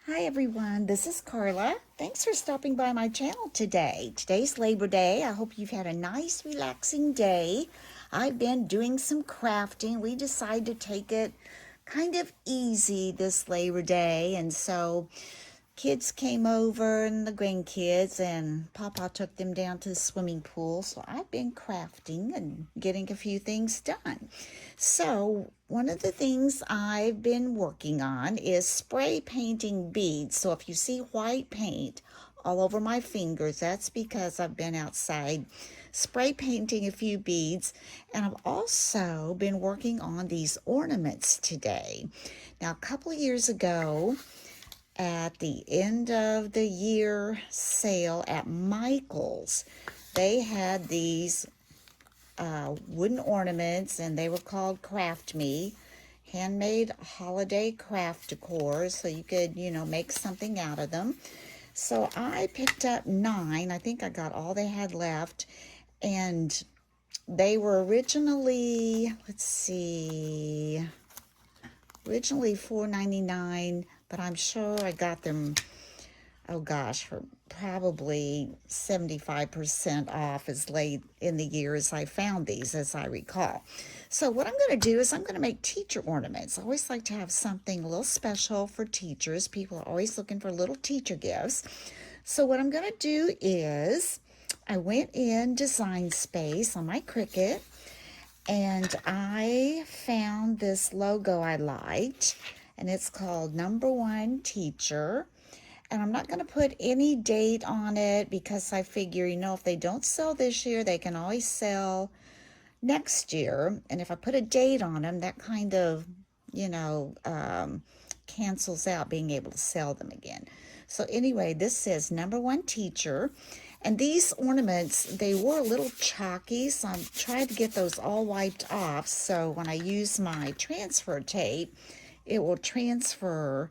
Hi everyone, this is Carla. Thanks for stopping by my channel today. Today's Labor Day. I hope you've had a nice relaxing day. I've been doing some crafting. We decided to take it kind of easy this Labor Day, and so kids came over and the grandkids, and Papa took them down to the swimming pool. So I've been crafting and getting a few things done. So one of the things I've been working on is spray painting beads. So if you see white paint all over my fingers, that's because I've been outside spray painting a few beads, and I've also been working on these ornaments today. Now, a couple of years ago, at the end of the year sale at Michael's, they had these wooden ornaments, and they were called Craft Me, handmade holiday craft decor, so you could, make something out of them. So I picked up 9. I think I got all they had left, and they were originally, let's see, originally $4.99, but I'm sure I got them, oh gosh, for probably 75% off as late in the year as I found these, as I recall. So what I'm going to do is I'm going to make teacher ornaments. I always like to have something a little special for teachers. People are always looking for little teacher gifts. So what I'm going to do is I went in Design Space on my Cricut, and I found this logo I liked, and it's called Number One Teacher. And I'm not going to put any date on it because I figure, if they don't sell this year, they can always sell next year. And if I put a date on them, that kind of, you know, um, cancels out being able to sell them again. So anyway, this says Number One Teacher. And these ornaments, they were a little chalky, so I'm trying to get those all wiped off. So when I use my transfer tape, it will transfer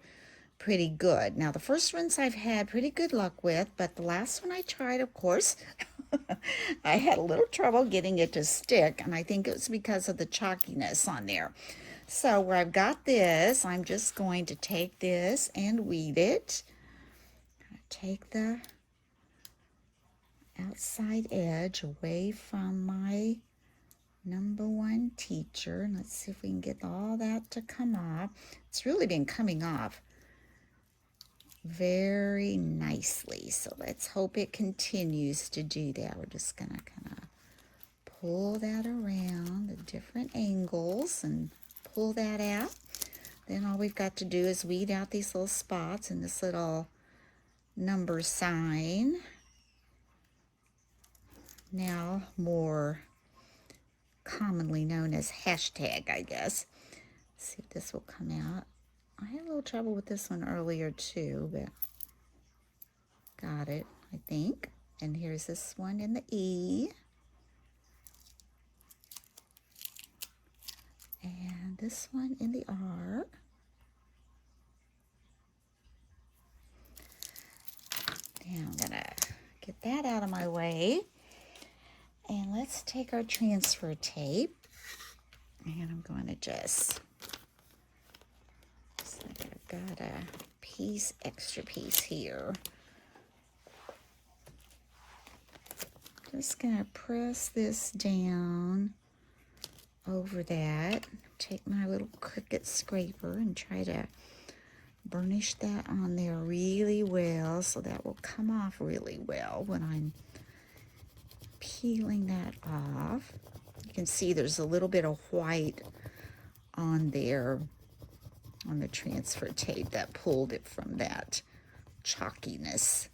pretty good. Now, the first ones I've had pretty good luck with, but the last one I tried, of course, I had a little trouble getting it to stick, and I think it was because of the chalkiness on there. So where I've got this, I'm just going to take this and weed it. Take the outside edge away from my Number One Teacher. And let's see if we can get all that to come off. It's really been coming off very nicely. So let's hope it continues to do that. We're just going to kind of pull that around the different angles and pull that out. Then all we've got to do is weed out these little spots and this little number sign. Now more commonly known as hashtag, I guess. Let's see if this will come out. I had a little trouble with this one earlier too, but got it, I think. And here's this one in the E. And this one in the R. Now I'm gonna get that out of my way. And let's take our transfer tape. And I'm going to just, I've got a extra piece here. Just gonna press this down over that. Take my little Cricut scraper and try to burnish that on there really well so that will come off really well when I'm peeling that off. You can see there's a little bit of white on there on the transfer tape that pulled it from that chalkiness.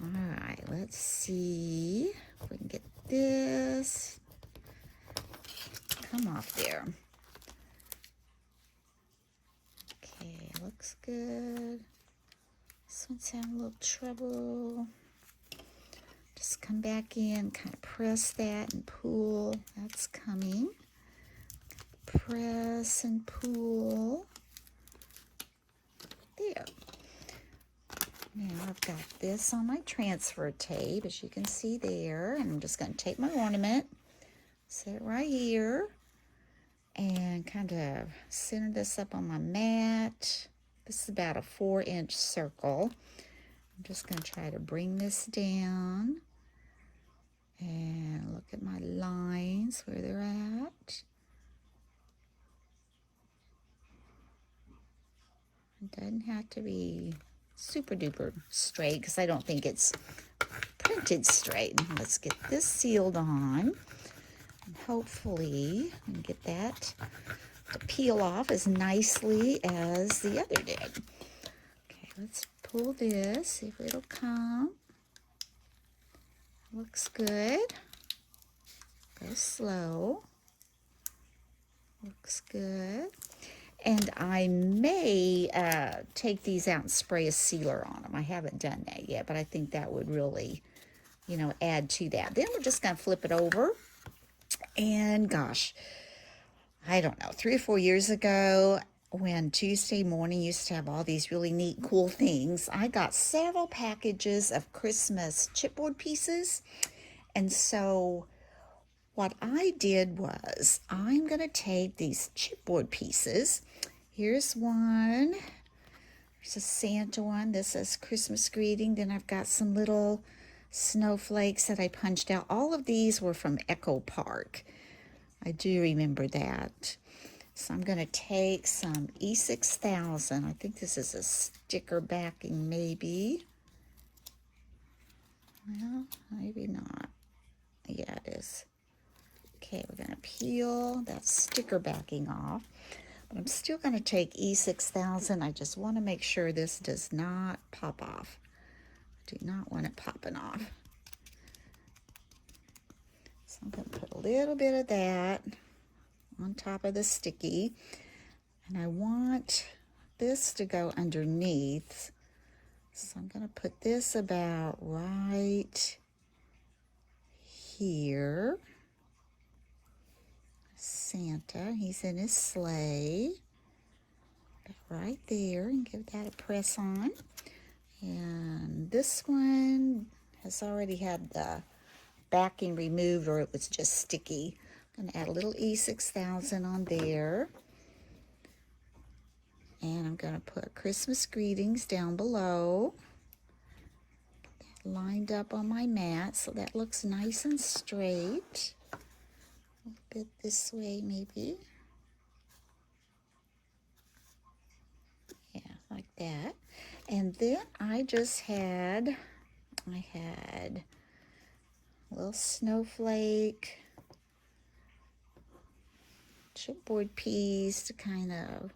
All right, let's see if we can get this come off there. Okay, looks good. This one's having a little trouble. Just come back in, kind of press that and pull. That's coming. Press and pull. There. Now I've got this on my transfer tape, as you can see there. And I'm just going to take my ornament, set it right here, and kind of center this up on my mat. This is about a 4-inch circle. I'm just going to try to bring this down and look at my lines where they're at. It doesn't have to be super duper straight because I don't think it's printed straight. Let's get this sealed on, and hopefully we can get that to peel off as nicely as the other did. Okay, let's pull this, see if it'll come. Looks good. Go slow. Looks good. And I may take these out and spray a sealer on them. I haven't done that yet, but I think that would really, you know, add to that. Then we're just going to flip it over. And gosh, I don't know, 3 or 4 years ago, when Tuesday morning used to have all these really neat, cool things, I got several packages of Christmas chipboard pieces. And so what I did was, I'm going to take these chipboard pieces. Here's one. There's a Santa one. This says Christmas greeting. Then I've got some little snowflakes that I punched out. All of these were from Echo Park. I do remember that. So I'm going to take some E6000. I think this is a sticker backing, maybe. Well, maybe not. Yeah, it is. Okay, we're going to peel that sticker backing off. But I'm still going to take E6000. I just want to make sure this does not pop off. I do not want it popping off. So I'm going to put a little bit of that on top of the sticky. And I want this to go underneath. So I'm going to put this about right here. Santa, he's in his sleigh. Right there, and give that a press on. And this one has already had the backing removed, or it was just sticky. I'm going to add a little E6000 on there. And I'm going to put Christmas greetings down below. That lined up on my mat, so that looks nice and straight. A bit this way, maybe. Yeah, like that. And then I had a little snowflake, chipboard piece to kind of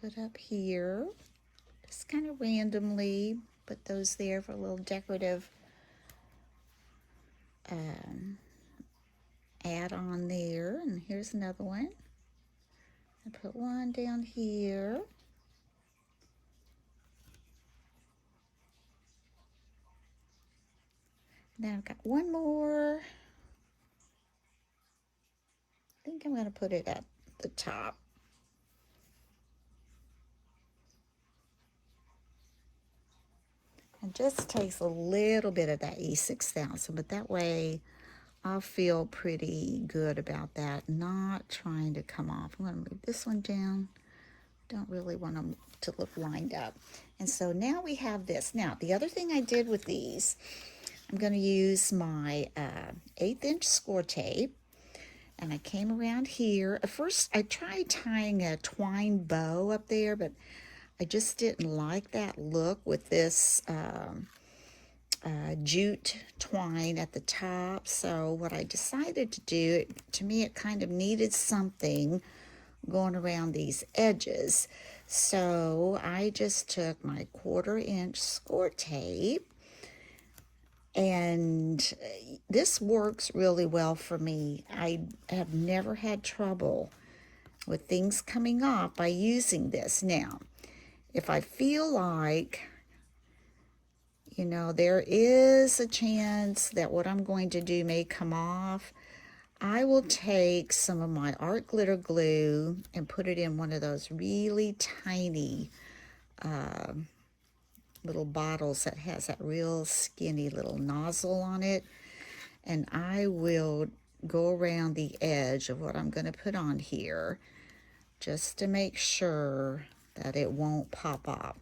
put up here. Just kind of randomly put those there for a little decorative add on there. And here's another one. I put one down here. Now I've got one more. I think I'm going to put it at the top. It just takes a little bit of that E6000, but that way I'll feel pretty good about that, not trying to come off. I'm going to move this one down. Don't really want them to look lined up. And so now we have this. Now, the other thing I did with these, I'm going to use my 1/8-inch score tape. And I came around here. At first, I tried tying a twine bow up there, but I just didn't like that look with this jute twine at the top. So what I decided to do, to me it kind of needed something going around these edges. So I just took my 1/4-inch score tape, and this works really well for me. I have never had trouble with things coming off by using this. Now, if I feel like, you know, there is a chance that what I'm going to do may come off, I will take some of my art glitter glue and put it in one of those really tiny little bottles that has that real skinny little nozzle on it. And I will go around the edge of what I'm going to put on here just to make sure that it won't pop off.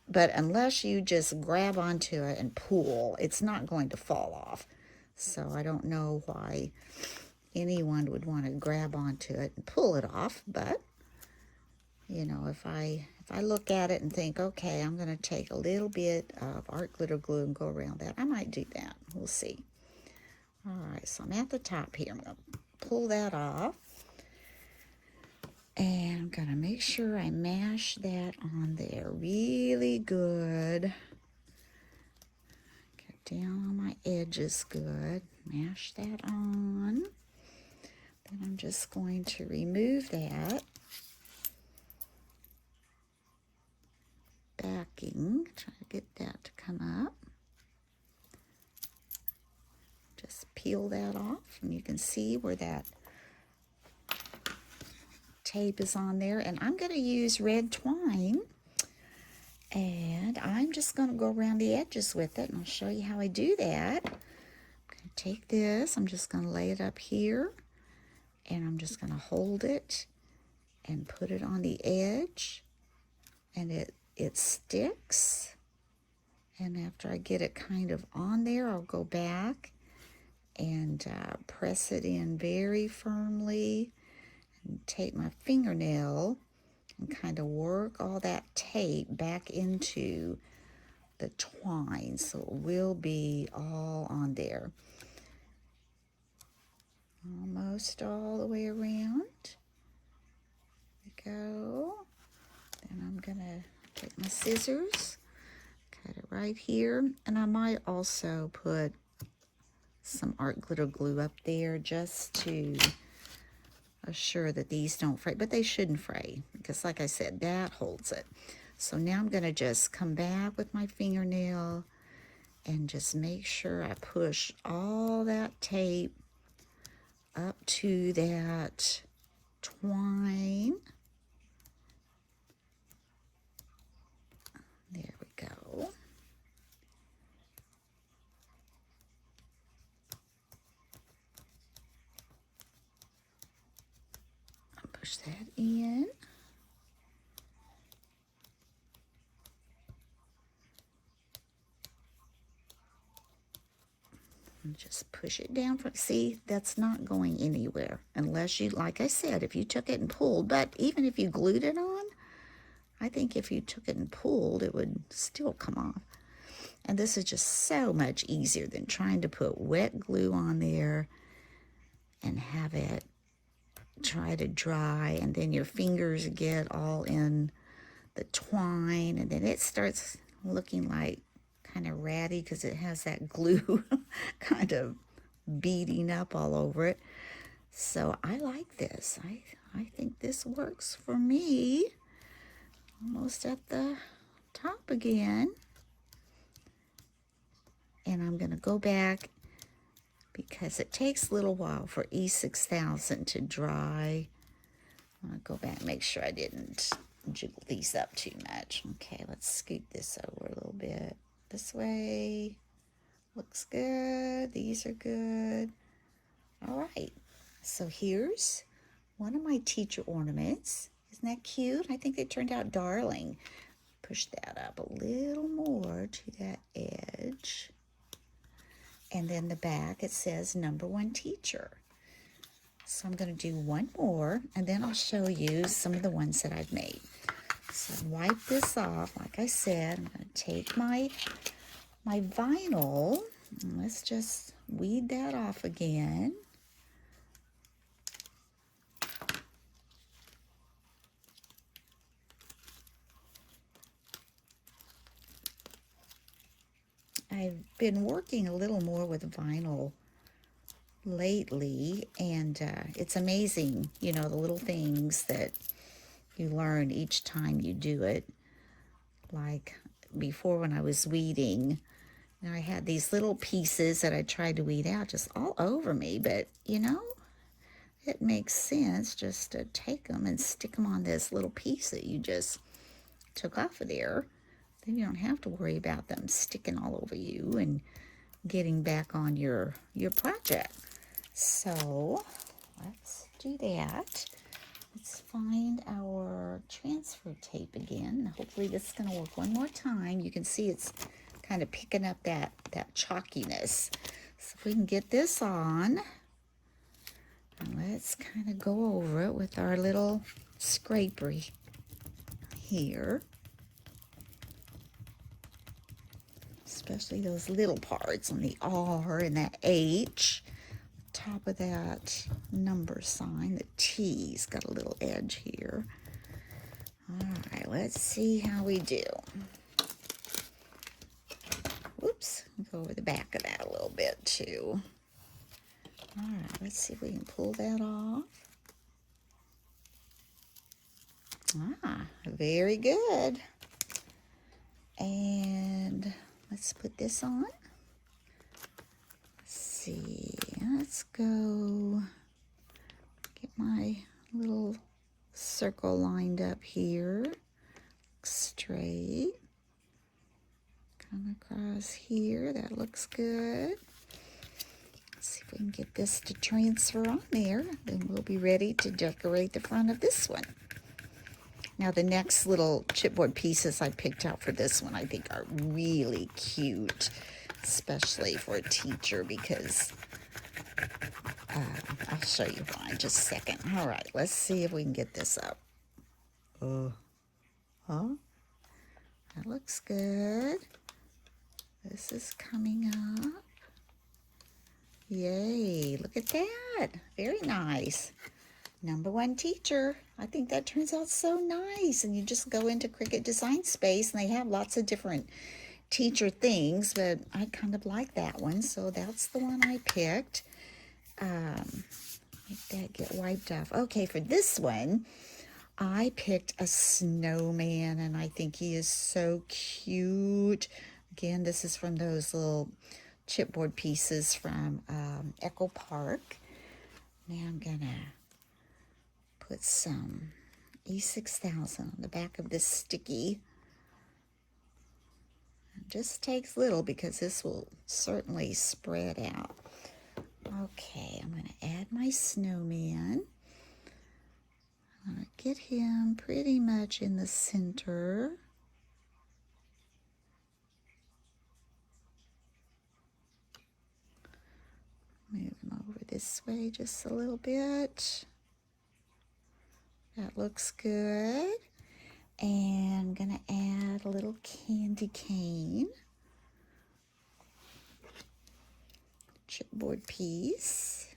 But unless you just grab onto it and pull, it's not going to fall off. So I don't know why anyone would want to grab onto it and pull it off. But, you know, if I look at it and think, okay, I'm going to take a little bit of art glitter glue and go around that, I might do that. We'll see. All right, so I'm at the top here. I'm going to pull that off. And I'm going to make sure I mash that on there really good. Get down on my edges good. Mash that on. Then I'm just going to remove that backing. Try to get that to come up. Just peel that off, and you can see where that tape is on there. And I'm going to use red twine, and I'm just going to go around the edges with it, and I'll show you how I do that. I'm going to take this, I'm just going to lay it up here, and I'm just going to hold it and put it on the edge, and it sticks. And after I get it kind of on there, I'll go back and press it in very firmly, and take my fingernail and kind of work all that tape back into the twine, so it will be all on there. Almost all the way around. There we go. Then I'm gonna take my scissors, cut it right here, and I might also put some art glitter glue up there just to assure that these don't fray, but they shouldn't fray because, like I said, that holds it. So now I'm going to just come back with my fingernail and just make sure I push all that tape up to that twine. There we go. Push that in. And just push it down. See, that's not going anywhere unless you, like I said, if you took it and pulled. But even if you glued it on, I think if you took it and pulled, it would still come off. And this is just so much easier than trying to put wet glue on there and have it try to dry, and then your fingers get all in the twine, and then it starts looking like kind of ratty because it has that glue kind of beading up all over it. So I like this. I think this works for me. Almost at the top again. And I'm going to go back because it takes a little while for E6000 to dry. I'm going to go back and make sure I didn't jiggle these up too much. Okay, let's scoot this over a little bit. This way. Looks good. These are good. All right. So here's one of my teacher ornaments. Isn't that cute? I think they turned out darling. Push that up a little more to that edge. And then the back, it says #1 teacher. So I'm going to do one more, and then I'll show you some of the ones that I've made. So wipe this off. Like I said, I'm going to take my vinyl, and let's just weed that off again. I've been working a little more with vinyl lately, and it's amazing, you know, the little things that you learn each time you do it. Like before, when I was weeding, you know, I had these little pieces that I tried to weed out just all over me, but you know, it makes sense just to take them and stick them on this little piece that you just took off of there. Then you don't have to worry about them sticking all over you and getting back on your project. So let's do that. Let's find our transfer tape again. Hopefully this is going to work one more time. You can see it's kind of picking up that chalkiness. So if we can get this on, and let's kind of go over it with our little scraper here. Especially those little parts on the R and that H. Top of that number sign, the T's got a little edge here. All right, let's see how we do. Whoops, go over the back of that a little bit too. All right, let's see if we can pull that off. Ah, very good. And let's put this on. Let's see, let's go get my little circle lined up here. Straight. Come across here, that looks good. Let's see if we can get this to transfer on there. Then we'll be ready to decorate the front of this one. Now the next little chipboard pieces I picked out for this one I think are really cute, especially for a teacher because I'll show you why in just a second. All right, let's see if we can get this up. That looks good. This is coming up. Yay, look at that. Very nice. Number one teacher. I think that turns out so nice. And you just go into Cricut Design Space and they have lots of different teacher things, but I kind of like that one. So that's the one I picked. Make that get wiped off. Okay, for this one, I picked a snowman and I think he is so cute. Again, this is from those little chipboard pieces from Echo Park. Now I'm gonna put some E6000 on the back of this sticky. It just takes little because this will certainly spread out. Okay, I'm gonna add my snowman. I'm gonna get him pretty much in the center. Move him over this way just a little bit. That looks good. And I'm gonna add a little candy cane. Chipboard piece.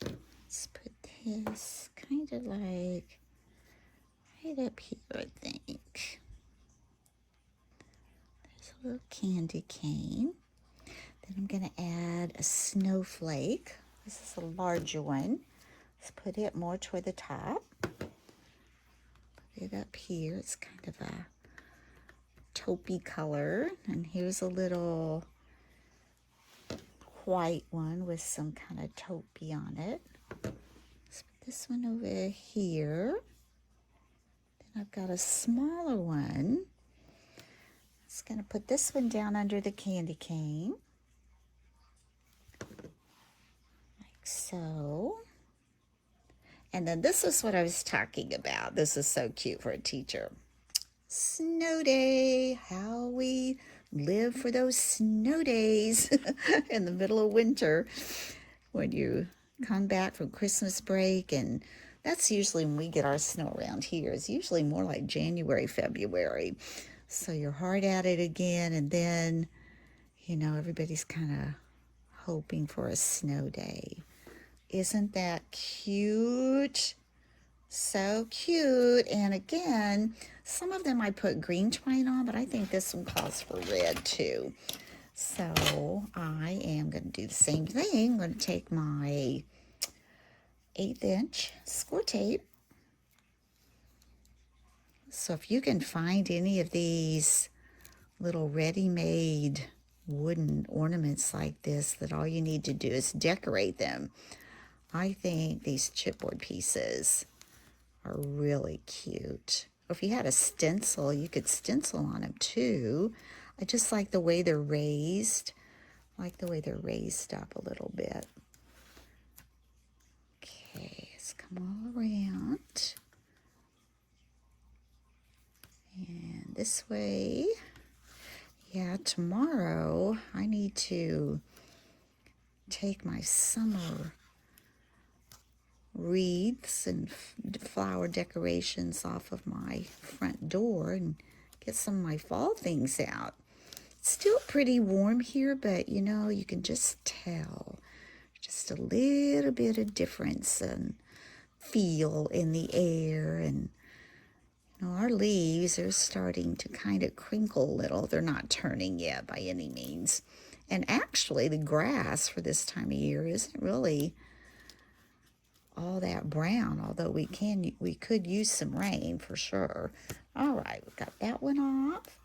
Let's put this kind of like right up here, I think. There's a little candy cane. Then I'm going to add a snowflake. This is a larger one. Let's put it more toward the top. Put it up here. It's kind of a taupey color. And here's a little white one with some kind of taupey on it. Let's put this one over here. Then I've got a smaller one. Just going to put this one down under the candy cane. Like so. And then this is what I was talking about. This is so cute for a teacher. Snow day, how we live for those snow days in the middle of winter when you come back from Christmas break. And that's usually when we get our snow around here. It's usually more like January, February. So you're hard at it again. And then, you know, everybody's kind of hoping for a snow day. Isn't that cute? So cute. And again, some of them I put green twine on, but I think this one calls for red too. So I am going to do the same thing. I'm going to take my 1/8 inch score tape. So if you can find any of these little ready-made wooden ornaments like this that all you need to do is decorate them, I think these chipboard pieces are really cute. Or if you had a stencil, you could stencil on them too. I just like the way they're raised. I like the way they're raised up a little bit. Okay, let's come all around. And this way. Yeah, tomorrow I need to take my summer wreaths and flower decorations off of my front door and get some of my fall things out. It's still pretty warm here, but you know, you can just tell just a little bit of difference and feel in the air. And you know, our leaves are starting to kind of crinkle a little. They're not turning yet by any means. And actually the grass for this time of year isn't really all that brown, although we could use some rain for sure. All right, we've got that one off.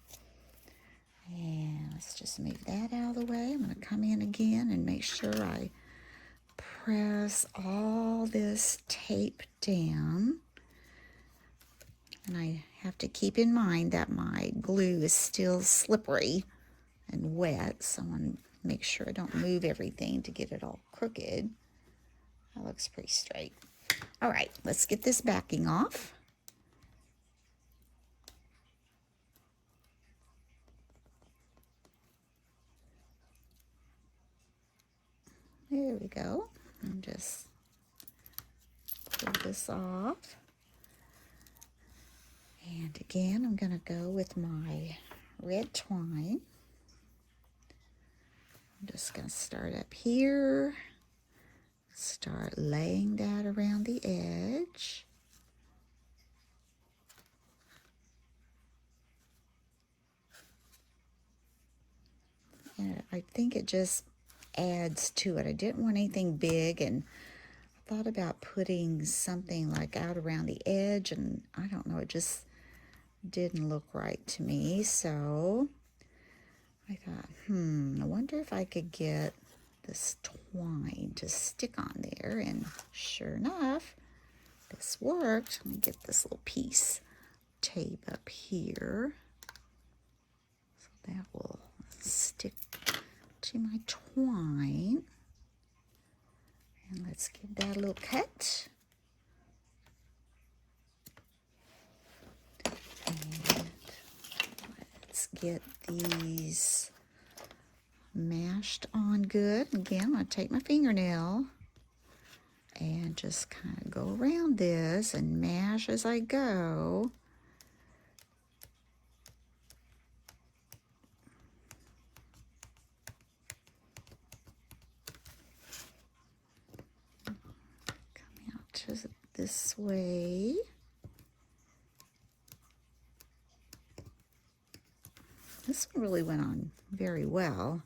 And let's just move that out of the way. I'm going to come in again and make sure I press all this tape down. And I have to keep in mind that my glue is still slippery and wet, so I want to make sure I don't move everything to get it all crooked. That looks pretty straight. All right, let's get this backing off. There we go. And just pull this off. And again, I'm going to go with my red twine. I'm just going to start up here. Start laying that around the edge. And I think it just adds to it. I didn't want anything big, and I thought about putting something like out around the edge, and I don't know, it just didn't look right to me. So I thought, I wonder if I could get this twine to stick on there, and sure enough, this worked. Let me get this little piece tape up here so that will stick to my twine. And let's give that a little cut. And let's get these mashed on good. Again, I'm going to take my fingernail and just kind of go around this and mash as I go. Come out to this way. This one really went on very well.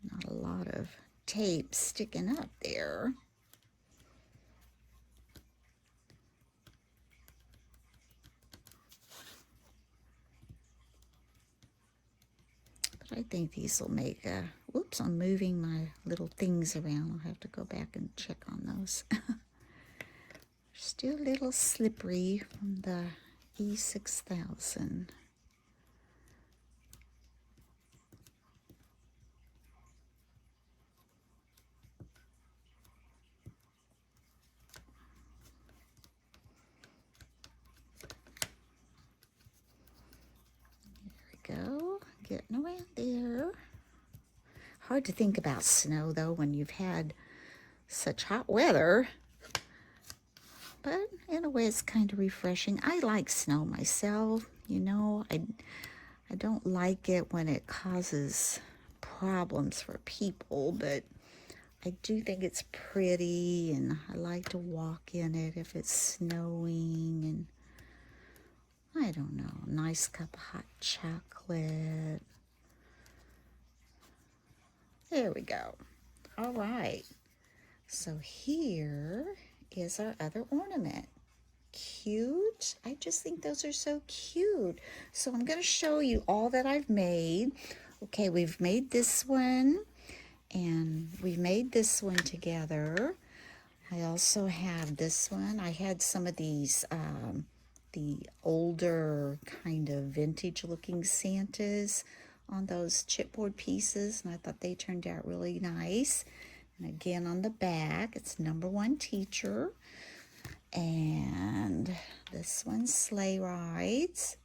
Not a lot of tape sticking up there. But I think these will make a, whoops, I'm moving my little things around. I'll have to go back and check on those. Still a little slippery from the E6000. Go, getting around there. Hard to think about snow though when you've had such hot weather, but in a way it's kind of refreshing. I like snow myself, you know. I don't like it when it causes problems for people, but I do think it's pretty, and I like to walk in it if it's snowing, and I don't know, nice cup of hot chocolate. There we go. All right. So here is our other ornament. Cute. I just think those are so cute. So I'm going to show you all that I've made. Okay, we've made this one, and we've made this one together. I also have this one. I had some of these the older kind of vintage looking Santas on those chipboard pieces, and I thought they turned out really nice. And again, on the back, it's number one teacher. And this one's sleigh rides.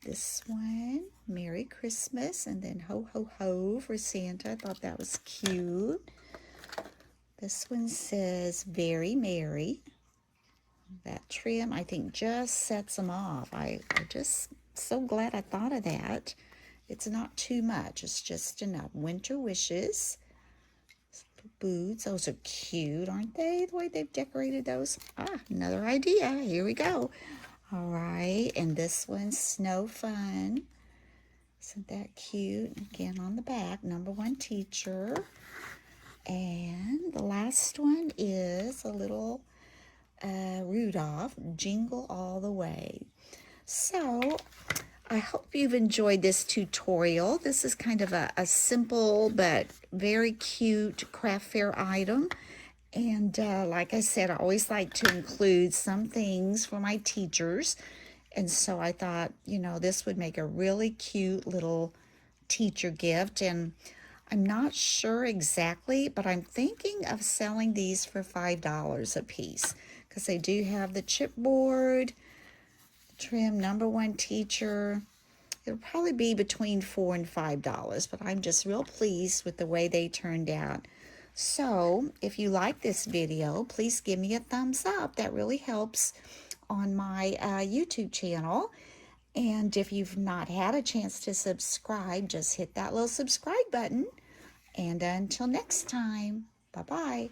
This one, Merry Christmas, and then Ho Ho Ho for Santa. I thought that was cute. This one says Very Merry. That trim, I think, just sets them off. I just so glad I thought of that. It's not too much. It's just enough. Winter Wishes. Boots. Those are cute, aren't they? The way they've decorated those. Another idea. Here we go. All right. And this one's Snow Fun. Isn't that cute? Again, on the back, number one teacher. And the last one is a little Rudolph, Jingle All the Way. So I hope you've enjoyed this tutorial. This is kind of a simple but very cute craft fair item. And like I said, I always like to include some things for my teachers. And so I thought, this would make a really cute little teacher gift. And I'm not sure exactly, but I'm thinking of selling these for $5 a piece, because they do have the chipboard, trim, number one teacher. It'll probably be between $4 and $5, but I'm just real pleased with the way they turned out. So if you like this video, please give me a thumbs up. That really helps on my YouTube channel. And if you've not had a chance to subscribe, just hit that little subscribe button. And until next time, bye-bye.